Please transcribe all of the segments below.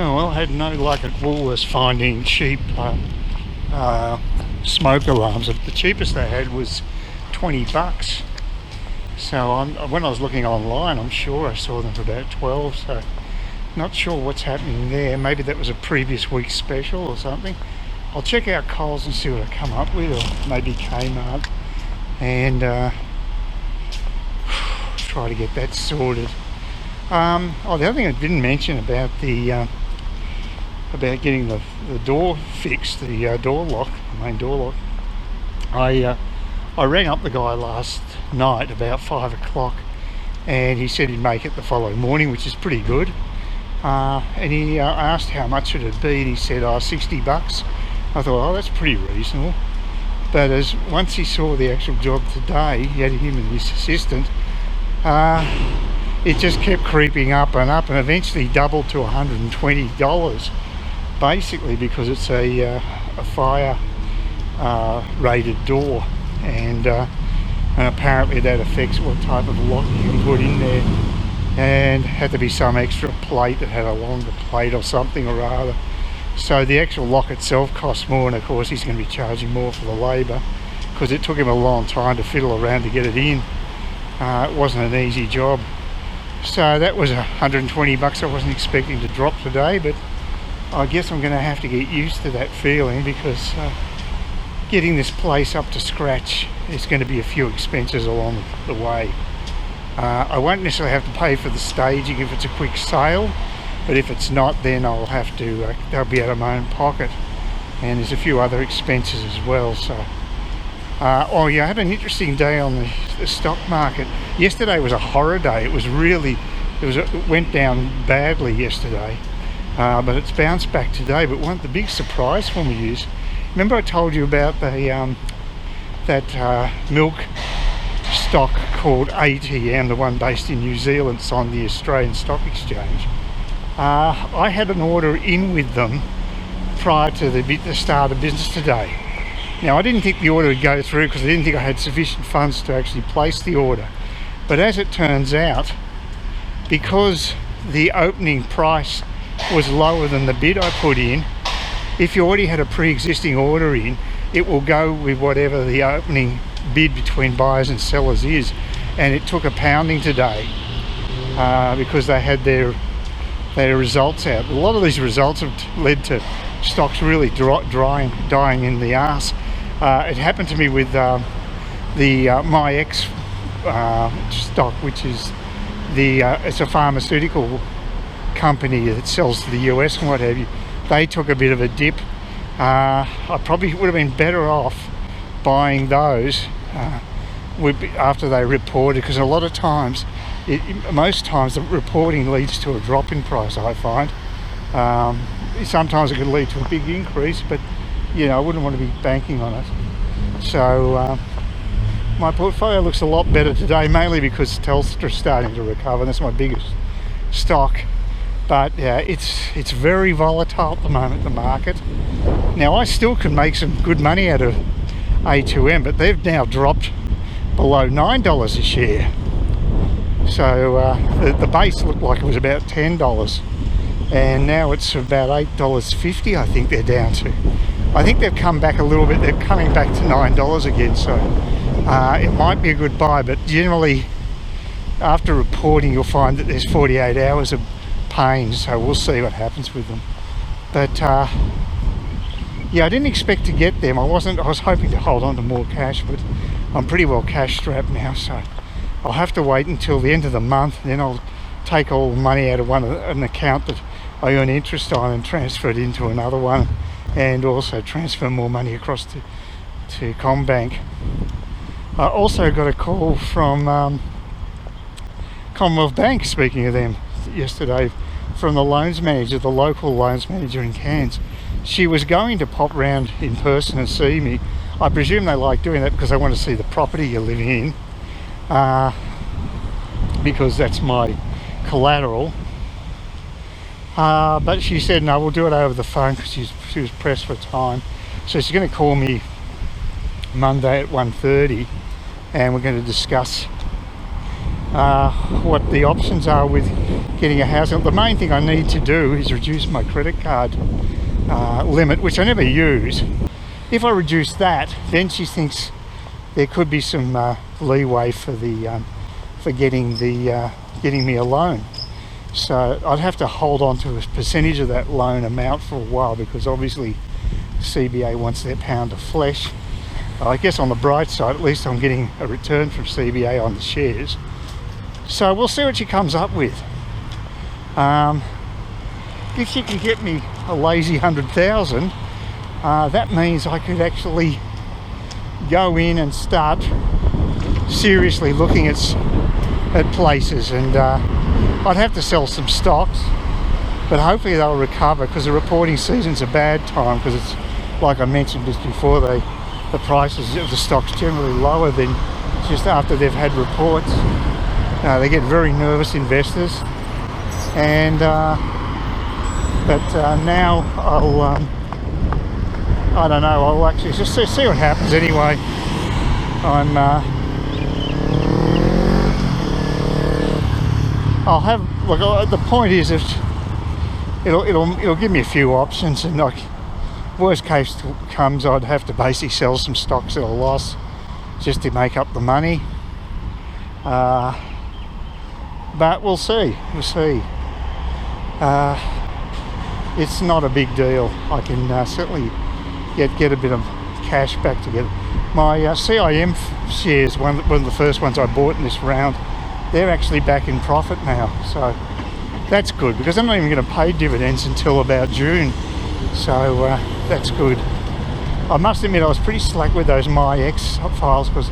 Oh well, I had no luck at Woolworths finding cheap smoke alarms. The cheapest they had was $20. So when I was looking online, I'm sure I saw them for about 12. So not sure what's happening there. Maybe that was a previous week's special or something. I'll check out Coles and see what I come up with, or maybe Kmart, and try to get that sorted. The other thing I didn't mention about about getting the door fixed, the door lock, the main door lock. I rang up the guy last night about 5 o'clock, and he said he'd make it the following morning, which is pretty good. And he asked how much it would be, and he said, $60. I thought, oh, that's pretty reasonable. But once he saw the actual job today, he had him and his assistant, it just kept creeping up, and eventually doubled to $120, basically because it's a fire rated door, and apparently that affects what type of lock you can put in there, and had to be some extra plate that had a longer plate or something or other. So the actual lock itself costs more, and of course he's going to be charging more for the labour, because it took him a long time to fiddle around to get it in. It wasn't an easy job. So that was $120 I wasn't expecting to drop today, but I guess I'm going to have to get used to that feeling, because getting this place up to scratch is going to be a few expenses along the way. I won't necessarily have to pay for the staging if it's a quick sale, but if it's not, then I'll have to, they'll be out of my own pocket, and there's a few other expenses as well. So oh yeah, I had an interesting day on the stock market. Yesterday was a horror day. It went down badly yesterday, but it's bounced back today. But the big surprise for me is, remember I told you about that milk stock called ATM, the one based in New Zealand, it's on the Australian Stock Exchange. I had an order in with them prior to the start of business today. Now, I didn't think the order would go through because I didn't think I had sufficient funds to actually place the order. But as it turns out, because the opening price was lower than the bid I put in, if you already had a pre-existing order in, it will go with whatever the opening bid between buyers and sellers is. And it took a pounding today because they had their results out. A lot of these results have led to stocks really dying in the arse. It happened to me with the MyX stock, which is it's a pharmaceutical company that sells to the US and what have you. They took a bit of a dip. I probably would have been better off buying those after they reported, because a lot of times, most times the reporting leads to a drop in price, I find. Sometimes it could lead to a big increase, but I wouldn't want to be banking on it. So my portfolio looks a lot better today, mainly because Telstra's starting to recover. That's my biggest stock. But yeah, it's very volatile at the moment, the market. Now, I still can make some good money out of A2M, but they've now dropped below $9 a share. So the base looked like it was about $10, and now it's about $8.50 I think they're down to. I think they've come back a little bit. They're coming back to $9 again, so it might be a good buy. But generally, after reporting, you'll find that there's 48 hours of pain, so we'll see what happens with them. But yeah, I didn't expect to get them. I was hoping to hold on to more cash, but I'm pretty well cash strapped now, so I'll have to wait until the end of the month, and then I'll take all the money out of an account that I earn interest on and transfer it into another one, and also transfer more money across to CommBank. I also got a call from Commonwealth Bank, speaking of them, yesterday, from the loans manager, the local loans manager in Cairns. She was going to pop round in person and see me. I presume they like doing that because they want to see the property you're living in, because that's my collateral. But she said no, we'll do it over the phone, because she was pressed for time. So she's going to call me Monday at 1:30, and we're going to discuss what the options are with getting a house. The main thing I need to do is reduce my credit card limit, which I never use. If I reduce that, then she thinks there could be some leeway for the for getting me a loan. So I'd have to hold on to a percentage of that loan amount for a while, because obviously CBA wants their pound of flesh. I guess on the bright side, at least I'm getting a return from CBA on the shares. So we'll see what she comes up with. If she can get me a lazy 100,000, that means I could actually go in and start seriously looking at places, and I'd have to sell some stocks, but hopefully they'll recover, because the reporting season's a bad time, because it's, like I mentioned just before, the prices of the stocks generally lower than just after they've had reports. They get very nervous, investors, and now I don't know, I'll actually just see what happens anyway. I'll have, look, the point is, if it'll give me a few options, and like worst case comes, I'd have to basically sell some stocks at a loss just to make up the money. But we'll see. It's not a big deal. I can certainly get a bit of cash back together. My CIM shares, one of the first ones I bought in this round, they're actually back in profit now, so that's good, because I'm not even going to pay dividends until about June, so that's good. I must admit I was pretty slack with those MyX files, because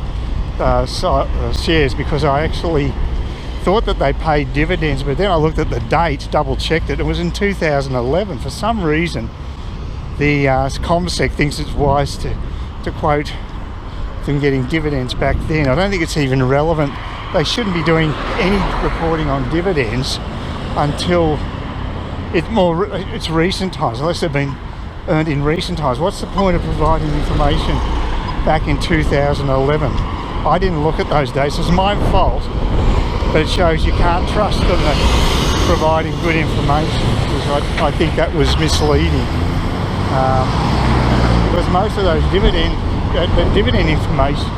shares, because I actually thought that they paid dividends, but then I looked at the date, double checked it was in 2011. For some reason the CommSec thinks it's wise to quote them getting dividends back then. I don't think it's even relevant. They shouldn't be doing any reporting on dividends until it's recent times, unless they've been earned in recent times. What's the point of providing information back in 2011? I didn't look at those dates. It's my fault, but it shows you can't trust them at providing good information, because I think that was misleading. Because most of those dividend information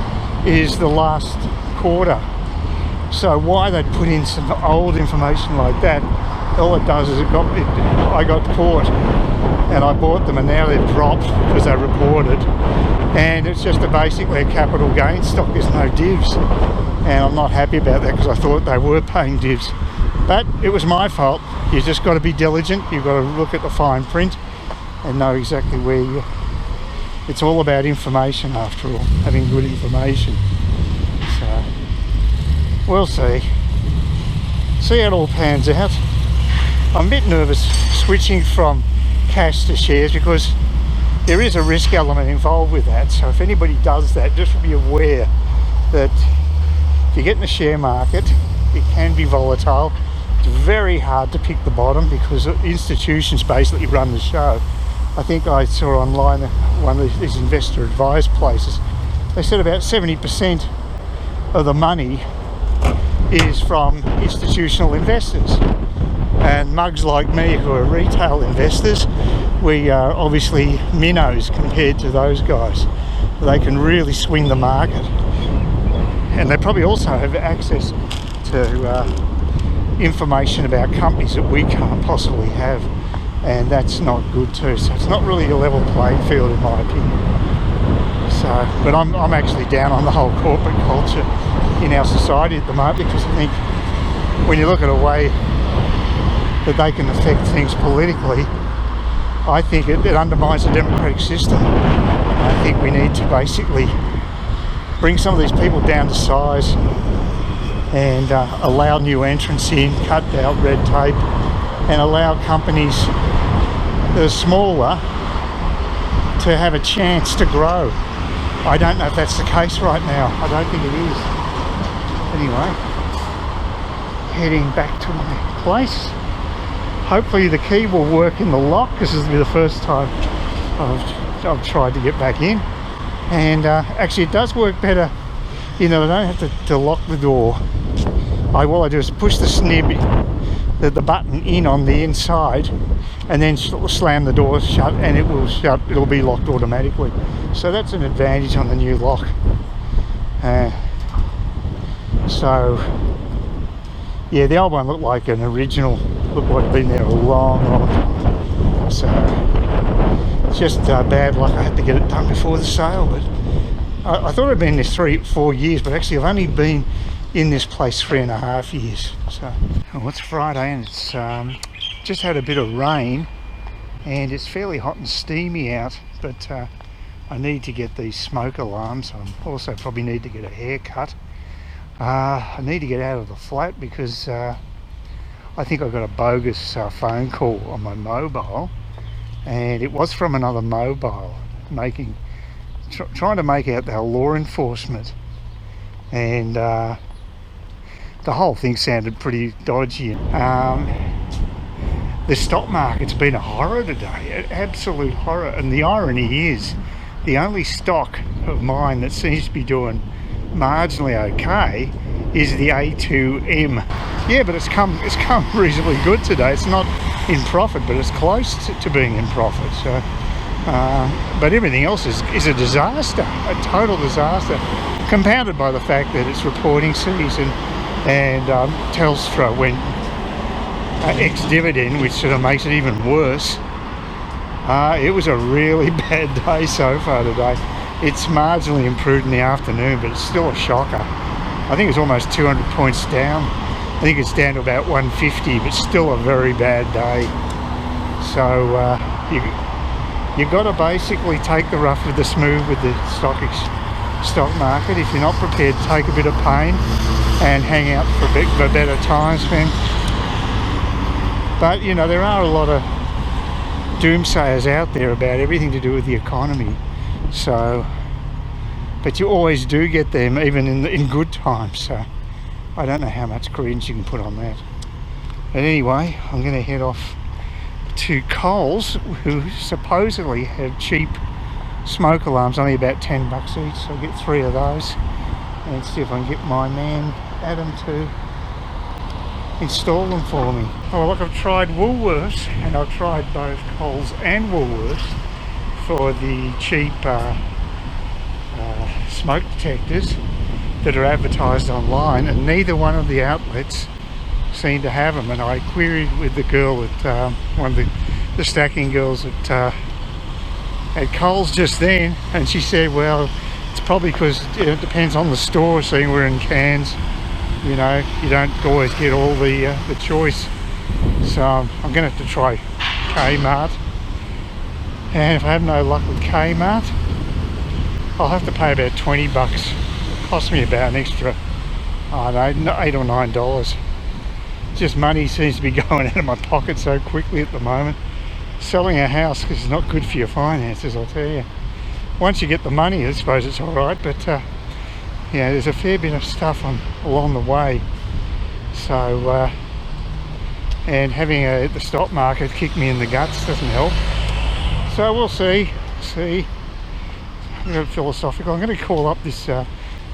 is the last quarter. So why they'd put in some old information like that, all it does is I got caught and I bought them, and now they've dropped because they reported, and it's just basically a capital gain stock. There's no divs, and I'm not happy about that, because I thought they were paying divs. But it was my fault. You just got to be diligent. You've got to look at the fine print and know exactly where it's all about information, after all, having good information. So we'll see how it all pans out. I'm a bit nervous switching from cash to shares, because there is a risk element involved with that. So if anybody does that, just be aware that if you get in the share market, it can be volatile. It's very hard to pick the bottom, because institutions basically run the show. I think I saw online one of these investor advised places, they said about 70% of the money is from institutional investors, and mugs like me who are retail investors, we are obviously minnows compared to those guys. They can really swing the market, and they probably also have access to information about companies that we can't possibly have, and that's not good too. So it's not really a level playing field, in my opinion. So, but I'm actually down on the whole corporate culture in our society at the moment, because I think when you look at a way that they can affect things politically, I think it undermines the democratic system. I think we need to basically bring some of these people down to size and allow new entrants in, cut out red tape, and allow companies that are smaller to have a chance to grow. I don't know if that's the case right now. I don't think it is. Anyway, heading back to my place. Hopefully the key will work in the lock. This is the first time I've tried to get back in, and actually it does work better. You know, I don't have to lock the door all I do is push the snib, the button in on the inside, and then slam the door shut, and it will shut. It'll be locked automatically. So that's an advantage on the new lock. So yeah, the old one looked like an original. Looked like it'd been there a long time. So it's just bad luck. I had to get it done before the sale, but I thought I'd been there 3-4 years, but actually I've only been in this place 3.5 years. So well, it's Friday and it's just had a bit of rain and it's fairly hot and steamy out, but I need to get these smoke alarms. I also probably need to get a haircut. I need to get out of the flat because I think I got a bogus phone call on my mobile, and it was from another mobile trying to make out they're law enforcement, and the whole thing sounded pretty dodgy. The stock market's been a horror today, an absolute horror, and the irony is the only stock of mine that seems to be doing marginally okay is the A2M. Yeah, but it's come reasonably good today. It's not in profit, but it's close to being in profit. So, but everything else is a disaster, a total disaster, compounded by the fact that it's reporting season, and Telstra went ex-dividend, which sort of makes it even worse. It was a really bad day so far today. It's marginally improved in the afternoon, but it's still a shocker. I think it's almost 200 points down. I think it's down to about 150, but still a very bad day. So you've got to basically take the rough with the smooth with the stock market. If you're not prepared to take a bit of pain and hang out for better times, man. But you know, there are a lot of doomsayers out there about everything to do with the economy. So, but you always do get them, even in good times. So I don't know how much credence you can put on that. But anyway, I'm going to head off to Coles, who supposedly have cheap smoke alarms, only about $10 each. So I'll get 3 of those and see if I can get my man Adam to install them for me. Oh, look, I've tried Woolworths, and I've tried both Coles and Woolworths for the cheap smoke detectors that are advertised online, and neither one of the outlets seem to have them. And I queried with the girl at one of the stacking girls at Coles just then, and she said, well, it's probably because it depends on the store, seeing we're in Cairns. You know, you don't always get all the choice. So I'm going to have to try Kmart, and if I have no luck with Kmart, I'll have to pay about $20. It costs me about an extra, I don't know, $8 or $9. Just money seems to be going out of my pocket so quickly at the moment. Selling a house is not good for your finances, I'll tell you. Once you get the money, I suppose it's all right, but yeah, there's a fair bit of stuff along the way. So, and having the stock market kick me in the guts doesn't help. So we'll see. I'm going to be philosophical. I'm going to call up this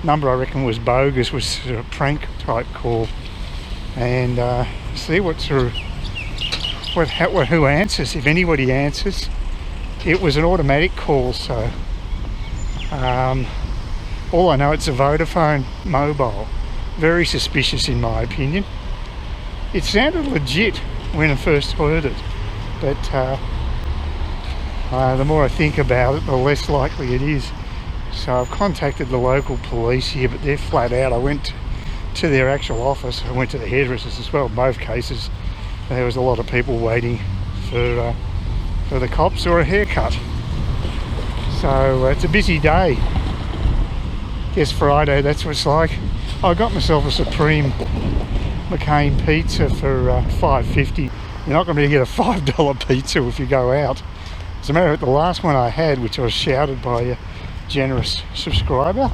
number I reckon was bogus, was sort of a prank type call, and see what sort of who answers, if anybody answers. It was an automatic call, so all I know, it's a Vodafone mobile. Very suspicious in my opinion. It sounded legit when I first heard it, but the more I think about it, the less likely it is. So I've contacted the local police here, but they're flat out. I went to their actual office. I went to the hairdressers as well. In both cases, there was a lot of people waiting for the cops or a haircut. So it's a busy day. Guess Friday, that's what it's like. I got myself a Supreme McCain pizza for $5.50. You're not going to get a $5 pizza if you go out. As a matter of fact, the last one I had, which I was shouted by a generous subscriber,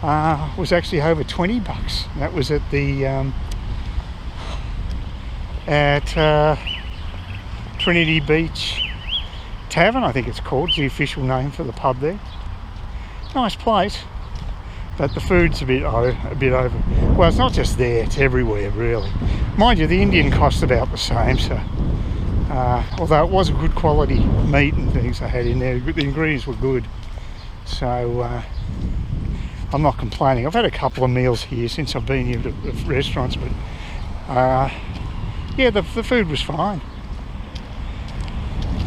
was actually over $20. That was at the Trinity Beach Tavern, I think it's called. It's the official name for the pub there. Nice place, but the food's a bit over. Well, it's not just there; it's everywhere, really. Mind you, the Indian costs about the same. So, although it was a good quality meat and things I had in there, the ingredients were good. So I'm not complaining. I've had a couple of meals here since I've been here to restaurants, but yeah, the food was fine.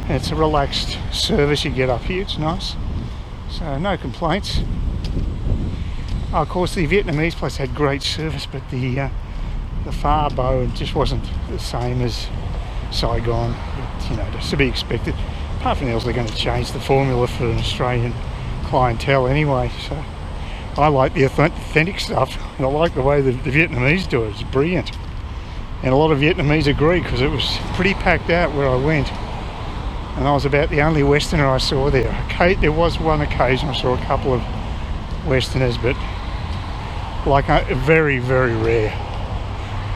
It's a relaxed service you get up here. It's nice. So no complaints. Oh, of course, the Vietnamese place had great service, but the Pho Bo just wasn't the same as Saigon. But, you know, just to be expected. Apart from else, they're going to change the formula for an Australian clientele anyway. So I like the authentic stuff, and I like the way the Vietnamese do it. It's brilliant. And a lot of Vietnamese agree, because it was pretty packed out where I went. And I was about the only Westerner I saw there. Okay, there was one occasion I saw a couple of Westerners, but like very, very rare.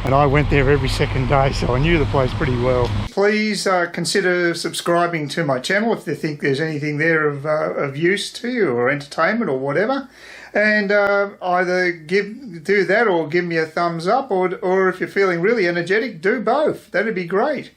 And I went there every second day, so I knew the place pretty well. Please consider subscribing to my channel if you think there's anything there of use to you, or entertainment, or whatever. And either do that or give me a thumbs up, or if you're feeling really energetic, do both. That'd be great.